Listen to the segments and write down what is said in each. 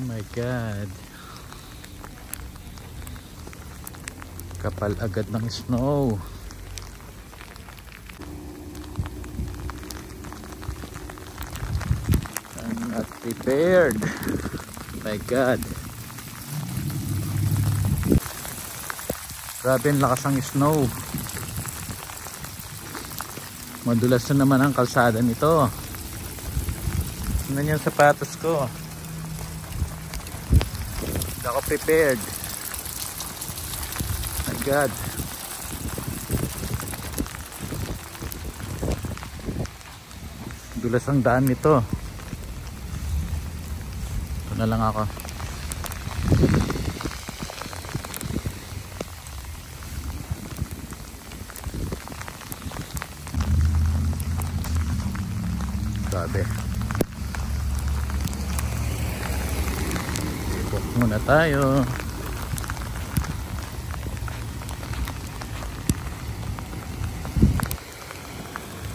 my God. Kapal agad ng snow. I'm not prepared. My God. Grabe ang lakas ng snow. Madulas na naman ang kalsada nito. Tingnan yung sapatos ko. Hindi ako prepared. My God. Dulas ang daan nito. Ito na lang ako. Grabe. Ibok muna tayo.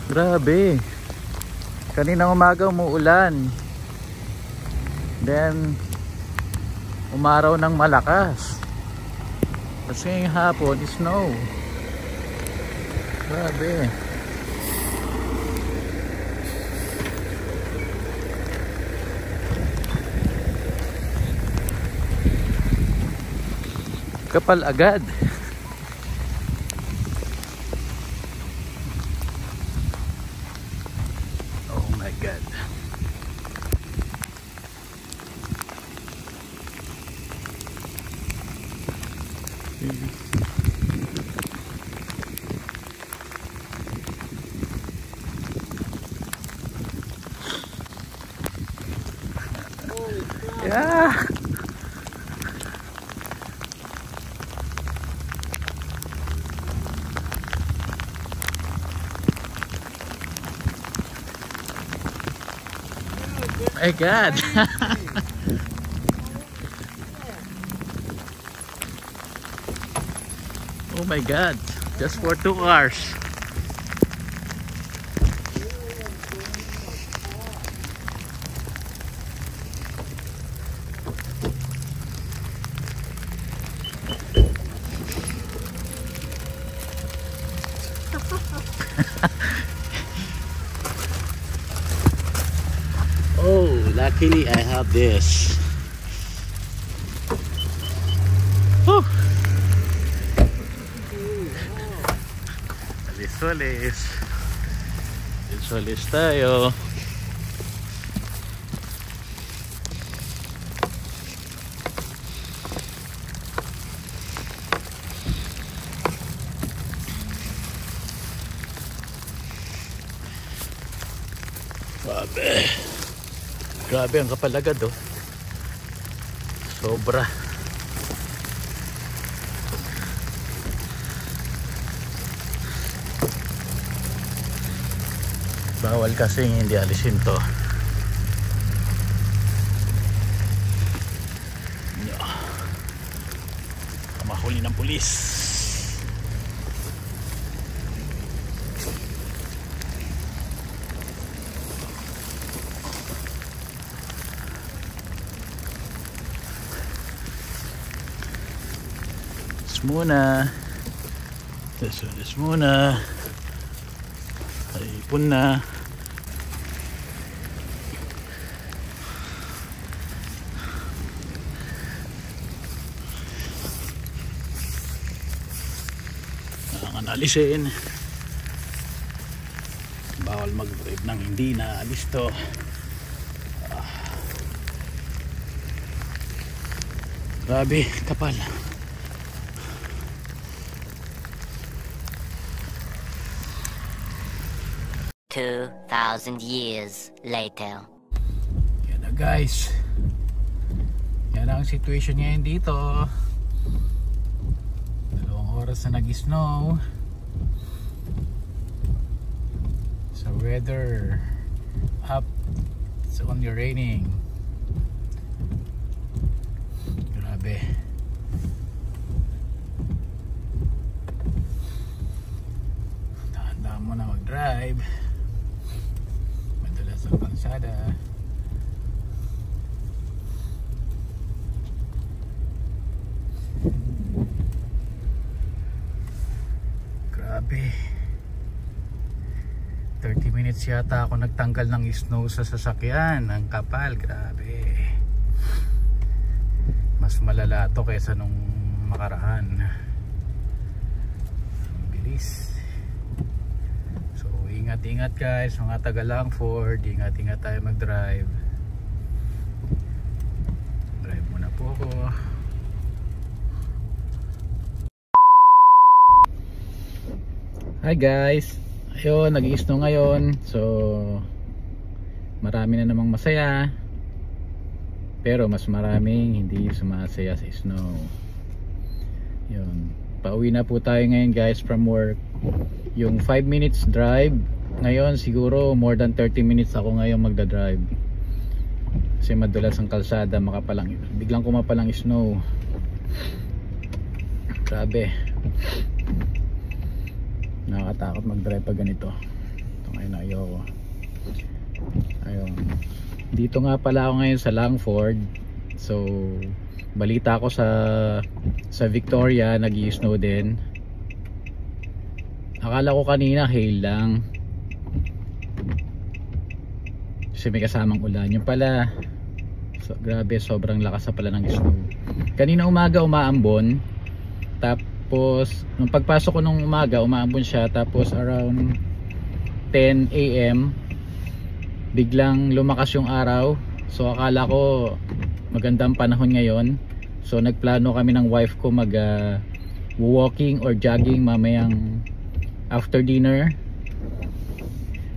Grabe. Kaninang umaga umuulan. Then umaraw ng malakas. Tapos ngayong hapon, snow. Grabe. Kapal agad. Oh my God. Yeah. My God. Oh my God. Just for 2 hours. Oh, luckily I have this. Whew. Alis-alis. Alis-alis tayo. Grabe. Grabe ang kapal agad oh. Sobra. Bawal kasi hindi alisin to. Mahuli ng pulis. Muna this muna ipon na ang alisin, bawal mag-drive nang hindi na alis to. Grabe kapal. 2,000 years later. Yan na guys. Yan ang situation ngayon dito. 2 oras na nag-snow. So weather up. It's only raining. Grabe. Dahan-dahan mo na mag-drive. Sa kalsada. minutes yata ako nagtanggal ng snow sa sasakyan. Ang kapal, grabe. Mas malala to kaysa nung makaraan. Ang bilis. So ingat-ingat guys, mga taga Langford, ingat-ingat tayo mag-drive. Drive muna po ako. Hi guys, ayun, nag-i-snow ngayon. So marami na namang masaya, pero mas maraming hindi sumasaya sa snow. Yun, pauwi na po tayo ngayon guys from work. Yung 5 minutes drive ngayon, siguro more than 30 minutes ako ngayon magdadrive, kasi madulas ang kalsada, biglang kumapalang snow. Grabe, nakakatakot mag-drive pag ganito. Ito ngayon ayoko. Ayun, dito nga pala ako ngayon sa Langford. So balita ko sa Victoria nag-i-snow din. Akala ko kanina hail lang, kasi may kasamang ulan. Yung pala, so, grabe, sobrang lakas na pala ng snow. Kanina umaga umaambon, tapos nung pagpasok ko nung umaga umaambon siya, tapos around 10 AM biglang lumakas yung araw. So akala ko magandang panahon ngayon, so nagplano kami ng wife ko mag walking or jogging mamayang after dinner.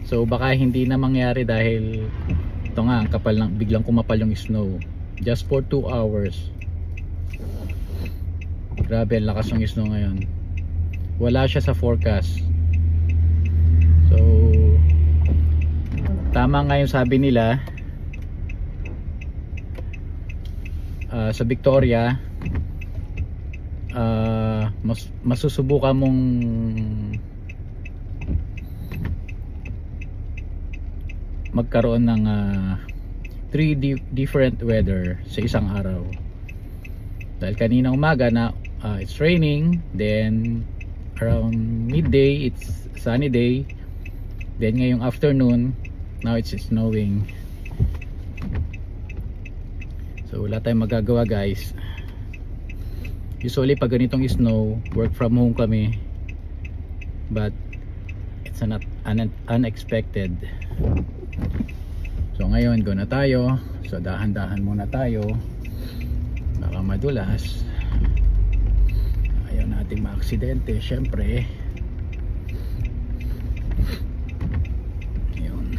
So baka hindi na mangyari dahil ito nga, ang kapal lang, biglang kumapal yung snow just for 2 hours. Grabe, lakas ng snow ngayon. Wala siya sa forecast. So tama nga yung sabi nila, sa Victoria, masusubukan mong magkaroon ng 3 different weather sa isang araw. Dahil kanina umaga na it's raining, then around midday it's sunny day, then ngayong afternoon now it's snowing. So wala tayong magagawa guys. Usually pag ganitong snow, work from home kami, but it's not unexpected. So ngayon go na tayo. So dahan-dahan muna tayo, baka madulas, ayaw nating maaksidente syempre. Yun,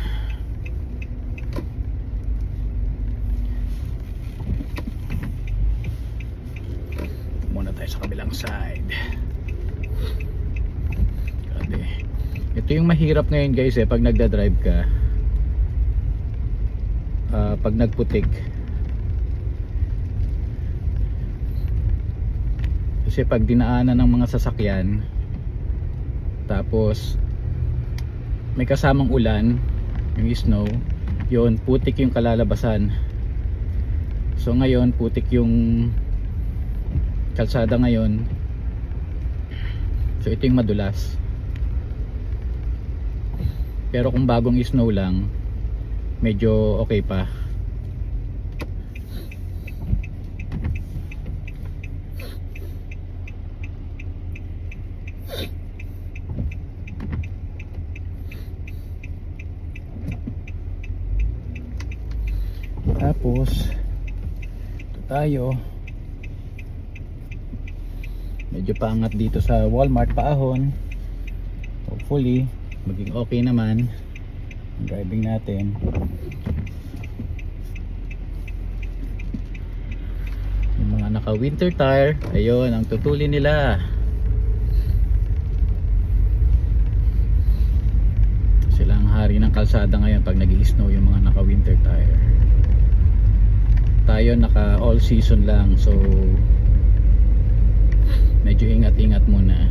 muna tayo sa kabilang side. Grabe, ito yung mahirap ngayon guys pag nagda-drive ka, pag nagputik. Kasi pag dinaanan ng mga sasakyan tapos may kasamang ulan, yung snow, yun, putik yung kalalabasan. So ngayon putik yung kalsada ngayon, so ito yung madulas. Pero kung bagong snow lang, medyo okay pa. Tapos ito tayo, medyo paangat dito sa Walmart paahon. Hopefully maging okay naman ang driving natin. Yung mga naka winter tire, ayun ang tutulin nila. Sila ang hari ng kalsada ngayon pag nag-i-snow, yung mga naka winter tire. Tayo naka all season lang, so medyo ingat-ingat muna.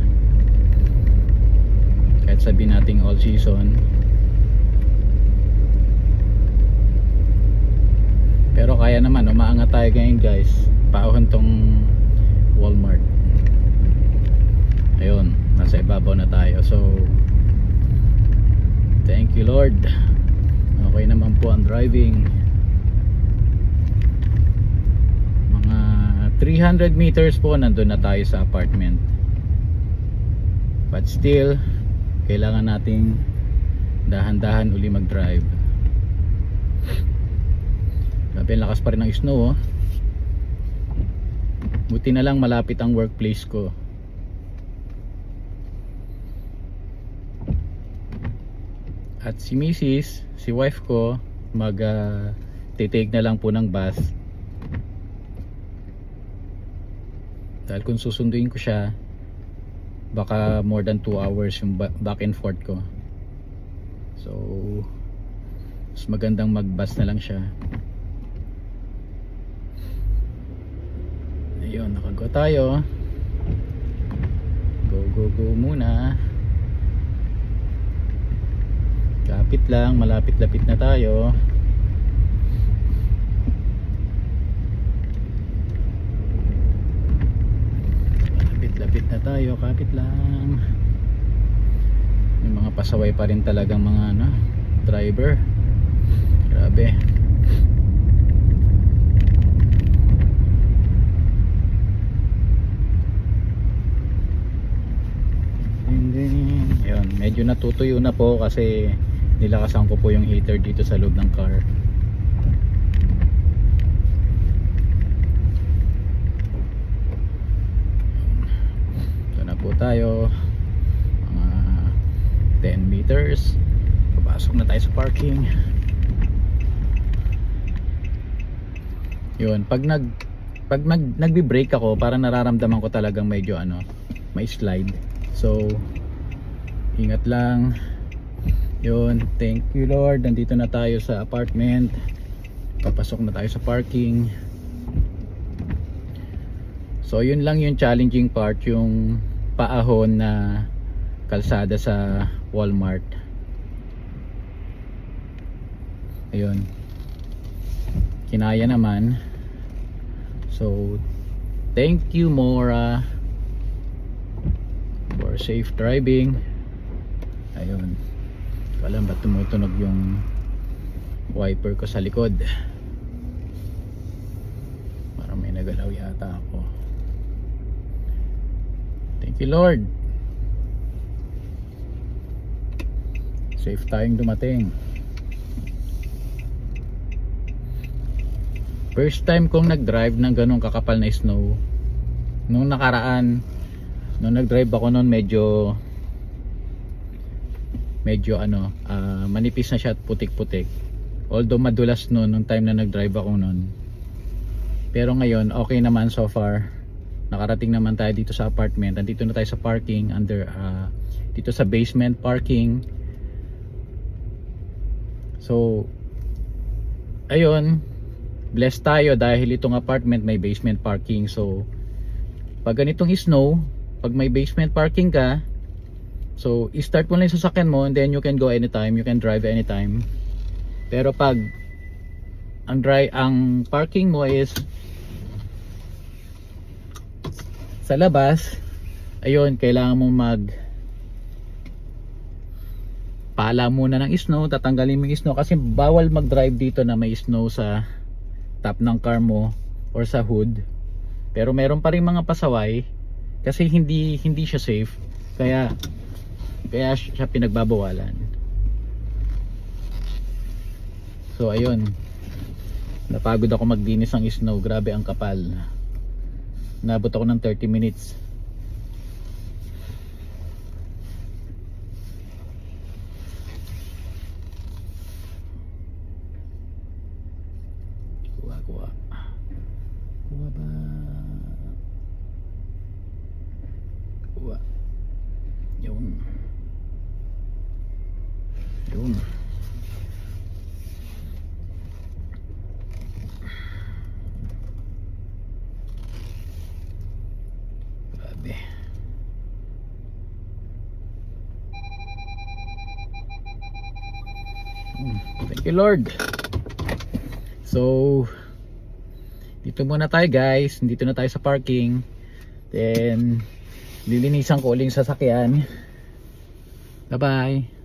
Kahit sabihin nating all season, pero kaya naman, umaangat tayo ngayon guys, paahon tong Walmart. Ayun, nasa ibabaw na tayo. So Thank you Lord. Okay naman po ang driving. Mga 300 meters po nandun na tayo sa apartment. But still, kailangan nating dahan-dahan uli mag-drive. Grabe, lakas pa rin ng snow, oh. Buti na lang malapit ang workplace ko. At si Mrs., si wife ko, take na lang po ng bus. Dahil kung susunduin ko siya, baka more than 2 hours yung back and forth ko. So mas magandang mag-bus na lang siya. Ayun, nakago tayo. Go muna. Kapit lang, malapit-lapit na tayo. Malapit-lapit na tayo, kapit lang. May mga pasaway pa rin talagang mga driver. Grabe. Ayun, medyo natutuyo na po kasi nilakasan ko po yung heater dito sa loob ng car. Ito na po tayo. Mga 10 meters. Papasok na tayo sa parking. Yun, pag nagbi-brake ako, parang nararamdaman ko talagang medyo may slide. So ingat lang. Yun, thank you Lord, nandito na tayo sa apartment. Papasok na tayo sa parking. So yun lang yung challenging part, yung paahon na kalsada sa Walmart. Ayun, kinaya naman. So thank you Mora for safe driving. Ayun, alam ba tumutunog yung wiper ko sa likod. Parang may nagalaw yata ako. Thank you Lord, safe tayong dumating. First time kong nag-drive ng ganong kakapal na snow. Nung nakaraan, nung nag-drive ako noon, medyo manipis na siya at putik-putik. Although madulas noon nung time na nag-drive ako noon. Pero ngayon okay naman so far. Nakarating naman tayo dito sa apartment. Andito na tayo sa parking dito sa basement parking. So ayun, blessed tayo dahil itong apartment may basement parking. So pag ganitong snow, pag may basement parking ka, so i-start mo lang yung sasakyan mo and then you can go anytime, you can drive anytime. Pero pag ang parking mo is sa labas, ayun, kailangan mo pala muna ng snow, tatanggalin mo yung snow kasi bawal mag-drive dito na may snow sa top ng car mo or sa hood. Pero meron pa rin mga pasaway kasi hindi siya safe, kaya siya pinagbabawalan. So ayun, napagod ako magdinis ng snow. Grabe ang kapal. Nabot ako ng 30 minutes. Kuha ba? Kuha. Yun. Grabe. Thank you Lord. So dito muna tayo guys, dito na tayo sa parking. Then lilinisan ko uling sasakyan. Bye bye.